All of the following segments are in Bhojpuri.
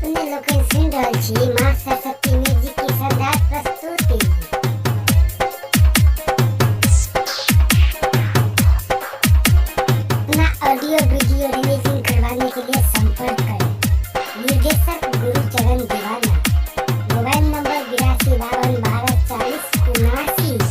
अपने लोग सुन रहल छी माँ सरस्वती म्यूजिक की शानदार प्रस्तुति। अपना ऑडियो वीडियो रिलीजिंग करवाने के लिए संपर्क करें निर्देशक Gurucharan Deewana, mobile number 8252124079।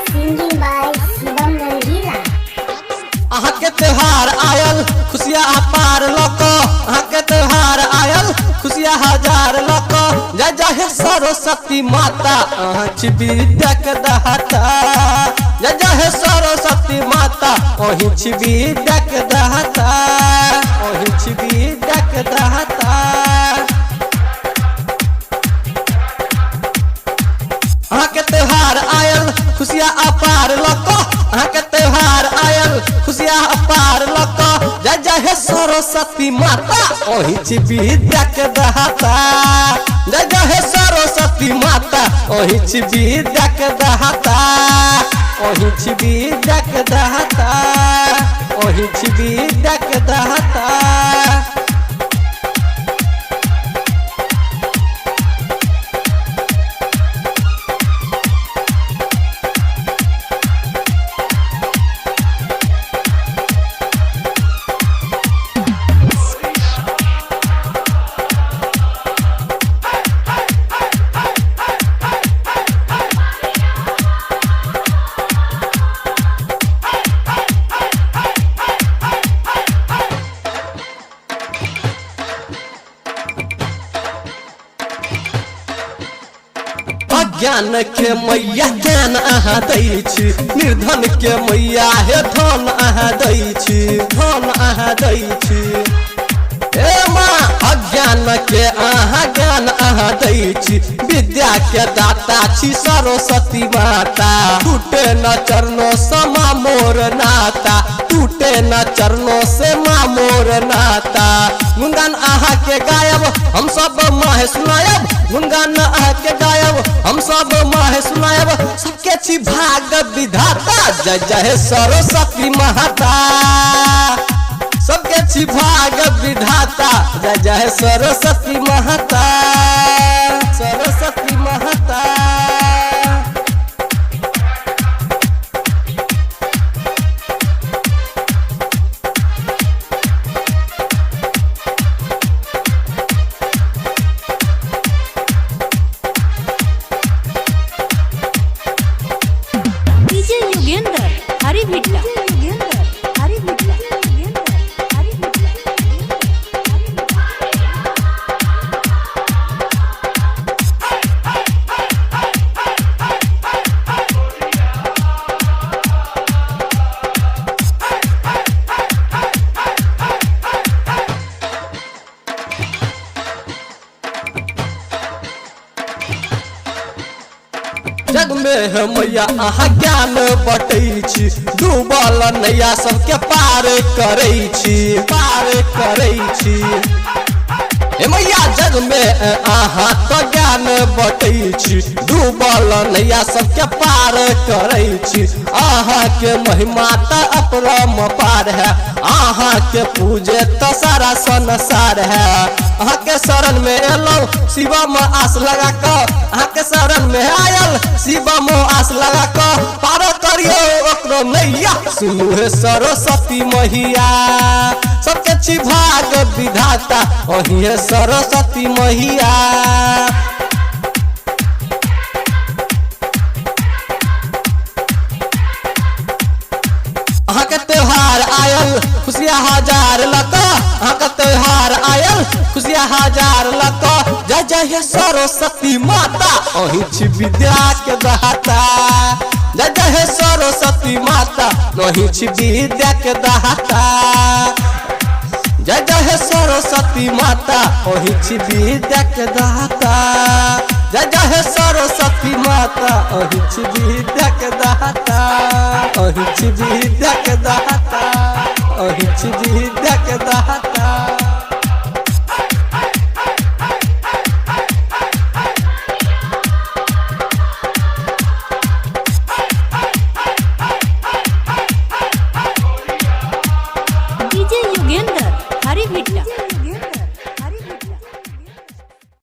Singing by Shivam Rangila. अहाँ के त्योहार आयल खुशियाँ अपार लको, अहाँ के त्योहार आयल खुशियाँ हजार लको। जय जय सरस्वती माता आँच विद्याक दाता, जय जय सरस्वती माता अहिंच विद्याक दाता, अहिंच विद्याक दाता। अहाँ के त्योहार आयल खुशियाँ अपार लको, अहाँ के त्योहार आयल खुशियाँ अपार लको। जय जय सरस्वती माता अहिंच विद्याक दाता, जय जय सरस्वती माता अहिंच विद्याक दाता, अहिंच विद्याक दाता, अहिंच विद्याक दाता। ज्ञान के मैया ज्ञान अहाँ दै छी, निर्धन के मैया हे धन अहाँ दै छी, धन अहाँ दै छी। हे माँ अज्ञान के अहाँ ज्ञान अहाँ दै छी, विद्या के दाता छी सरस्वती माता। टूटे न चरणों से माँ मोर नाता, टूटे न चरणों से माँ मोर नाता। गुणगान अहाँ के गायब हम सब माहे सुनायब, गुणगान अहाँ के गायब हम सब माहे सुनायब। सबके छी भाग विधाता जय जय सरस्वती माता, सबके छी भाग विधाता जय जय सरस्वती माता, सरस्वती माता। जग में है मैया अहाँ ज्ञान बटै छी, डूबल नैया सबके पार करै छी, पार करै छी। हे मैया जग में अहाँ तो ज्ञान बटै छी, डूबल नैया सबके पार करै छी। अहाँ के महिमा तो अपरम पार है, अहाँ के पूजे तो सारा संसार है। अहाँ के शरण में एलौ शिवम आस लगा कर, अहाँ के शरण में आयल शिवम आस लगा कर। पार करियो ओकरो नैया सुनु हे सरस्वती मैया, सबके छी भाग विधाता अही हे सरस्वती मैया। अहाँ के त्योहार आयल खुशियाँ हजार लको, अहाँ के त्योहार आयल खुशियाँ हजार लको। जय जय सरस्वती माता अहिंच विद्या के दाता, जय जय सरस्वती माता अहिंच विद्या के दाता। जय जय जय सरस्वती माता अहिच विद्या के दाता, जय जय सरस्वती माता अहिच विद्या के दाता, अहिच विद्या के दाता, अहिच विद्या के दाता।